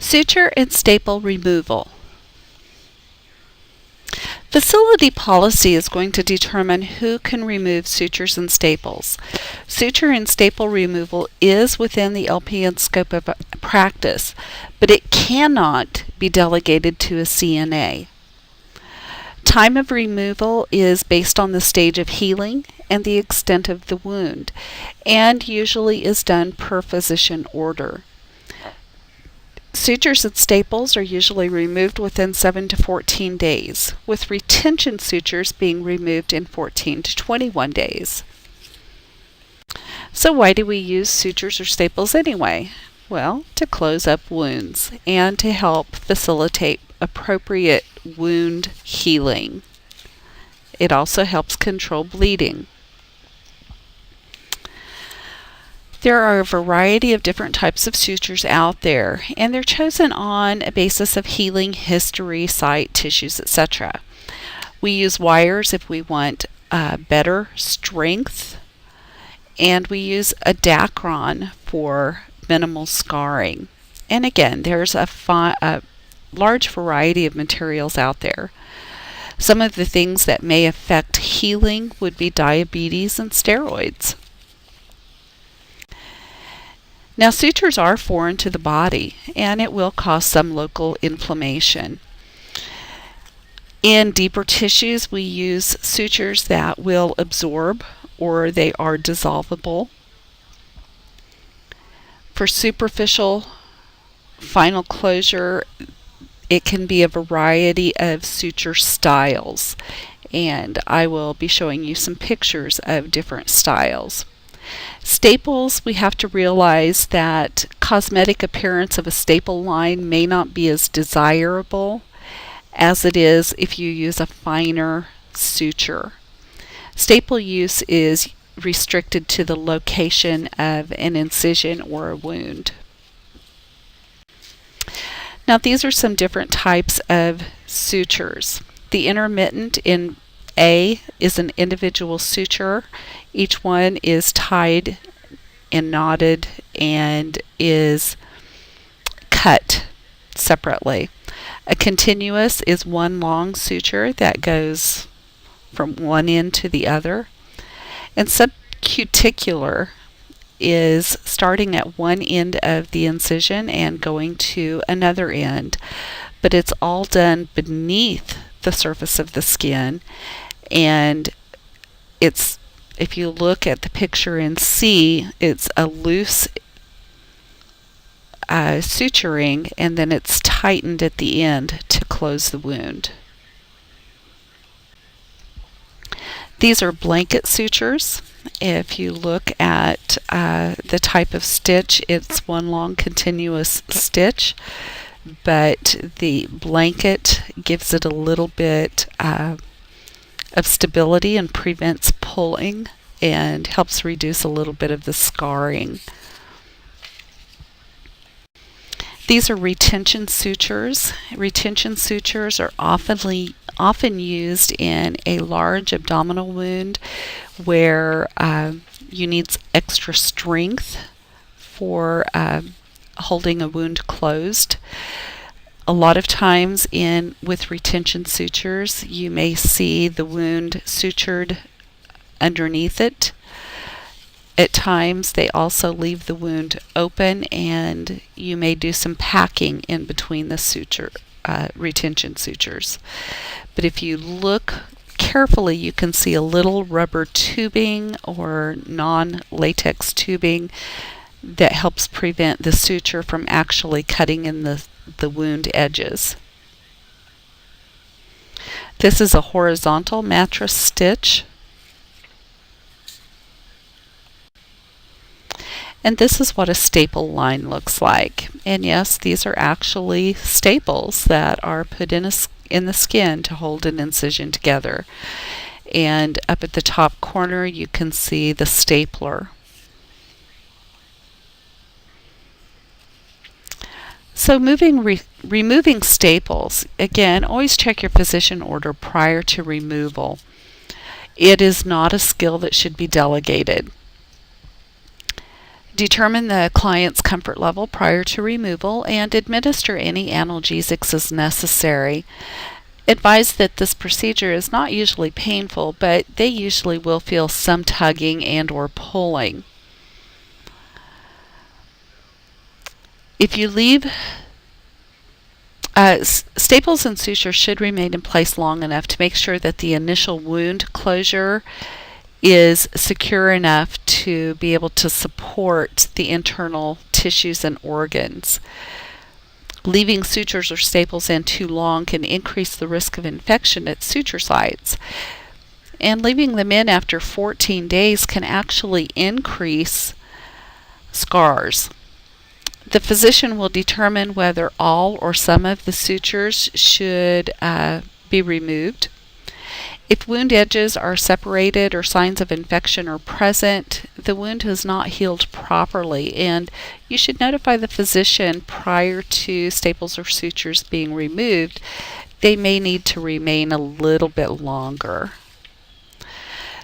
Suture and staple removal. Facility policy is going to determine who can remove sutures and staples. Suture and staple removal is within the LPN scope of practice, but it cannot be delegated to a CNA. Time of removal is based on the stage of healing and the extent of the wound, and usually is done per physician order. Sutures and staples are usually removed within 7 to 14 days, with retention sutures being removed in 14 to 21 days. So why do we use sutures or staples anyway? Well, to close up wounds and to help facilitate appropriate wound healing. It also helps control bleeding. There are a variety of different types of sutures out there, and they're chosen on a basis of healing history, site, tissues, etc. We use wires if we want better strength, and we use a Dacron for minimal scarring. And again, there's a large variety of materials out there. Some of the things that may affect healing would be diabetes and steroids. Now, sutures are foreign to the body, and it will cause some local inflammation. In deeper tissues, we use sutures that will absorb or they are dissolvable. For superficial final closure, it can be a variety of suture styles, and I will be showing you some pictures of different styles. Staples, we have to realize that cosmetic appearance of a staple line may not be as desirable as it is if you use a finer suture. Staple use is restricted to the location of an incision or a wound. Now, these are some different types of sutures. The intermittent in A is an individual suture. Each one is tied and knotted and is cut separately. A continuous is one long suture that goes from one end to the other. And subcuticular is starting at one end of the incision and going to another end, but it's all done beneath the surface of the skin, and if you look at the picture in C, it's a loose suturing, and then it's tightened at the end to close the wound. These are blanket sutures. If you look at the type of stitch, it's one long continuous stitch, but the blanket gives it a little bit of stability and prevents pulling and helps reduce a little bit of the scarring. These are retention sutures. Retention sutures are often used in a large abdominal wound where you need extra strength for holding a wound closed. A lot of times with retention sutures, you may see the wound sutured underneath it. At times, they also leave the wound open, and you may do some packing in between the retention sutures. But if you look carefully, you can see a little rubber tubing or non-latex tubing that helps prevent the suture from actually cutting in the wound edges. This is a horizontal mattress stitch. And this is what a staple line looks like. And yes, these are actually staples that are put in the skin to hold an incision together. And up at the top corner, you can see the stapler. So removing staples, again, always check your physician order prior to removal. It is not a skill that should be delegated. Determine the client's comfort level prior to removal and administer any analgesics as necessary. Advise that this procedure is not usually painful, but they usually will feel some tugging and or pulling. If you leave staples and sutures should remain in place long enough to make sure that the initial wound closure is secure enough to be able to support the internal tissues and organs. Leaving sutures or staples in too long can increase the risk of infection at suture sites. And leaving them in after 14 days can actually increase scars. The physician will determine whether all or some of the sutures should be removed. If wound edges are separated or signs of infection are present, the wound has not healed properly, and you should notify the physician prior to staples or sutures being removed. They may need to remain a little bit longer.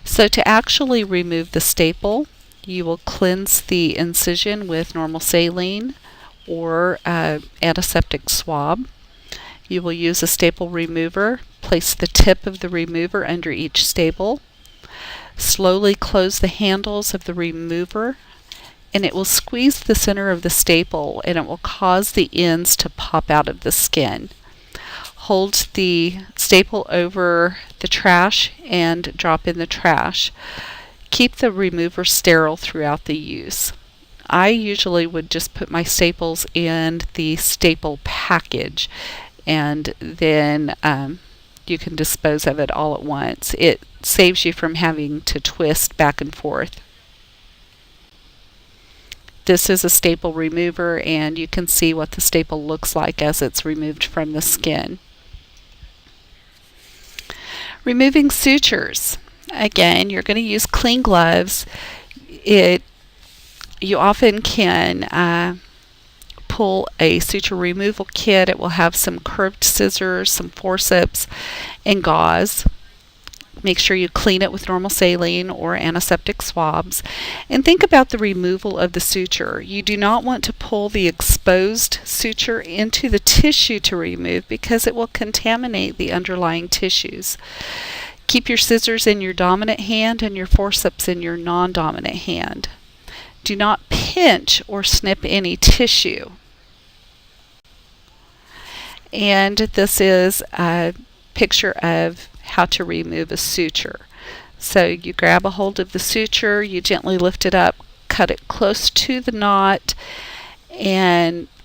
So to actually remove the staple, you will cleanse the incision with normal saline or antiseptic swab. You will use a staple remover. Place the tip of the remover under each staple. Slowly close the handles of the remover, and it will squeeze the center of the staple, and it will cause the ends to pop out of the skin. Hold the staple over the trash and drop in the trash. Keep the remover sterile throughout the use. I usually would just put my staples in the staple package, and then you can dispose of it all at once. It saves you from having to twist back and forth. This is a staple remover, and you can see what the staple looks like as it's removed from the skin. Removing sutures. Again, you're going to use clean gloves. You often can pull a suture removal kit. It will have some curved scissors, some forceps, and gauze. Make sure you clean it with normal saline or antiseptic swabs. And think about the removal of the suture. You do not want to pull the exposed suture into the tissue to remove because it will contaminate the underlying tissues. Keep your scissors in your dominant hand and your forceps in your non-dominant hand. Do not pinch or snip any tissue. And this is a picture of how to remove a suture. So you grab a hold of the suture, you gently lift it up, cut it close to the knot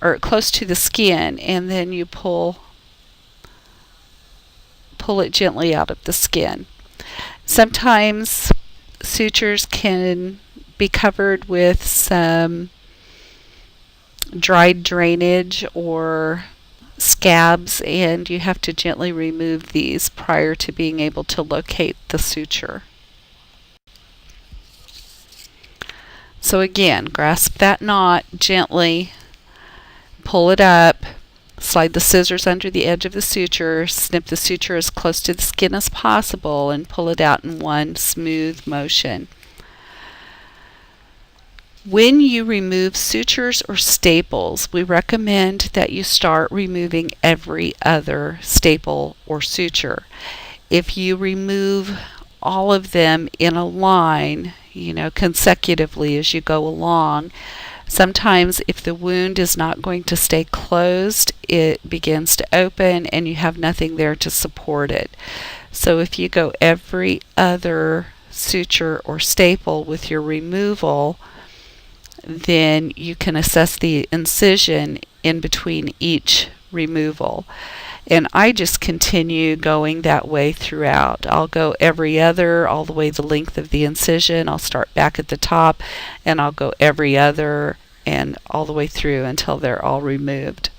or close to the skin, and then you pull it gently out of the skin. Sometimes sutures can be covered with some dried drainage or scabs, and you have to gently remove these prior to being able to locate the suture. So again, grasp that knot gently, pull it up, slide the scissors under the edge of the suture, snip the suture as close to the skin as possible, and pull it out in one smooth motion. When you remove sutures or staples, we recommend that you start removing every other staple or suture. If you remove all of them in a line, consecutively as you go along, sometimes if the wound is not going to stay closed, it begins to open and you have nothing there to support it. So if you go every other suture or staple with your removal, then you can assess the incision in between each removal. And I just continue going that way throughout. I'll go every other, all the way the length of the incision. I'll start back at the top, and I'll go every other and all the way through until they're all removed.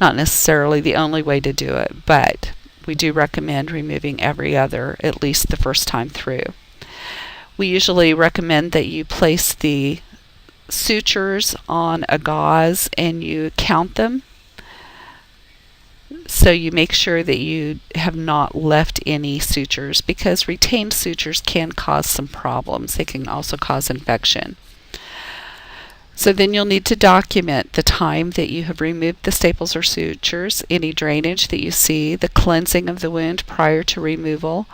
Not necessarily the only way to do it, but we do recommend removing every other at least the first time through. We usually recommend that you place the sutures on a gauze and you count them, so you make sure that you have not left any sutures, because retained sutures can cause some problems. They can also cause infection. So then you'll need to document the time that you have removed the staples or sutures, any drainage that you see, the cleansing of the wound prior to removal,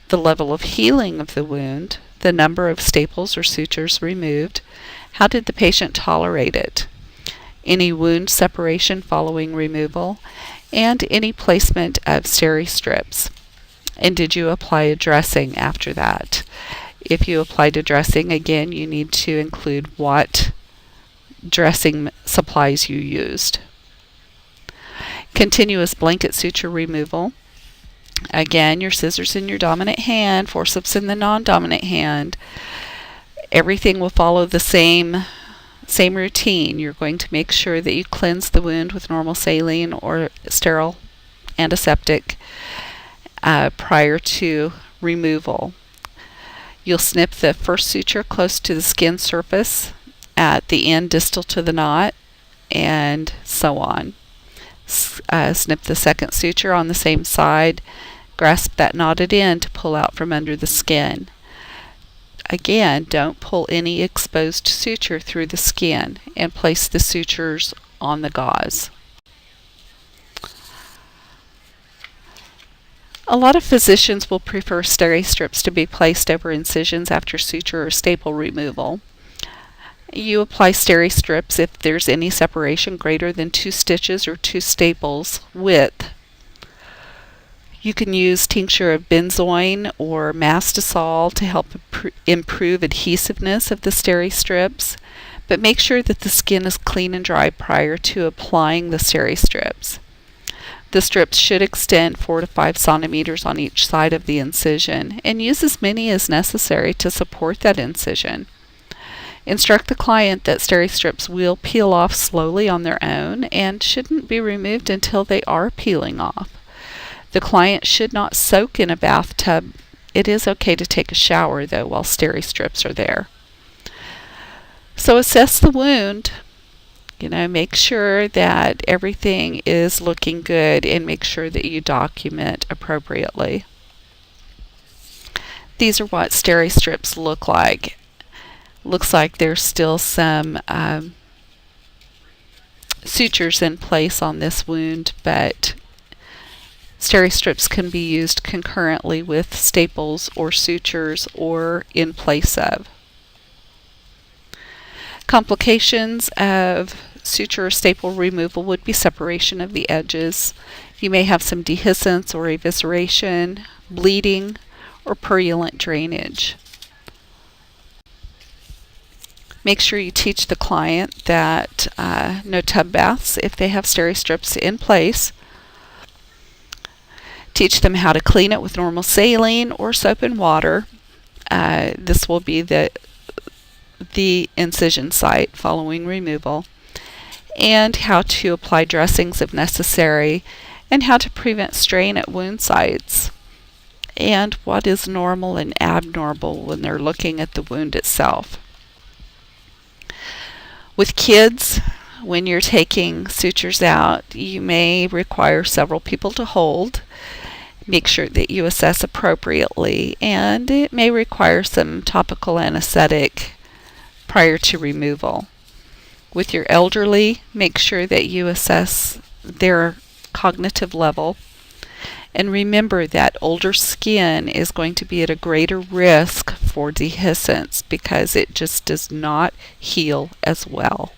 the level of healing of the wound, the number of staples or sutures removed, how did the patient tolerate it, any wound separation following removal, and any placement of steri strips. And did you apply a dressing after that? If you applied a dressing, again, you need to include what dressing supplies you used. Continuous blanket suture removal. Again, your scissors in your dominant hand, forceps in the non-dominant hand. Everything will follow the same routine. You're going to make sure that you cleanse the wound with normal saline or sterile antiseptic prior to removal. You'll snip the first suture close to the skin surface at the end distal to the knot, and so on. Snip the second suture on the same side, grasp that knotted end to pull out from under the skin. Again, don't pull any exposed suture through the skin, and place the sutures on the gauze. A lot of physicians will prefer steri strips to be placed over incisions after suture or staple removal. You apply steri strips if there's any separation greater than 2 stitches or 2 staples width. You can use tincture of benzoin or mastisol to help improve adhesiveness of the steri strips, but make sure that the skin is clean and dry prior to applying the steri strips. The strips should extend 4 to 5 centimeters on each side of the incision, and use as many as necessary to support that incision. Instruct the client that steri strips will peel off slowly on their own and shouldn't be removed until they are peeling off. The client should not soak in a bathtub. It is okay to take a shower, though, while steri strips are there. So assess the wound. Make sure that everything is looking good, and make sure that you document appropriately. These are what steri strips look like. Looks like there's still some sutures in place on this wound, but steri strips can be used concurrently with staples or sutures or in place of. Complications of suture or staple removal would be separation of the edges. You may have some dehiscence or evisceration, bleeding, or purulent drainage. Make sure you teach the client that no tub baths if they have steri strips in place. Teach them how to clean it with normal saline or soap and water. This will be the incision site following removal, and how to apply dressings if necessary, and how to prevent strain at wound sites, and what is normal and abnormal when they're looking at the wound itself. With kids, when you're taking sutures out, you may require several people to hold. Make sure that you assess appropriately, and it may require some topical anesthetic prior to removal. With your elderly, make sure that you assess their cognitive level, and remember that older skin is going to be at a greater risk for dehiscence because it just does not heal as well.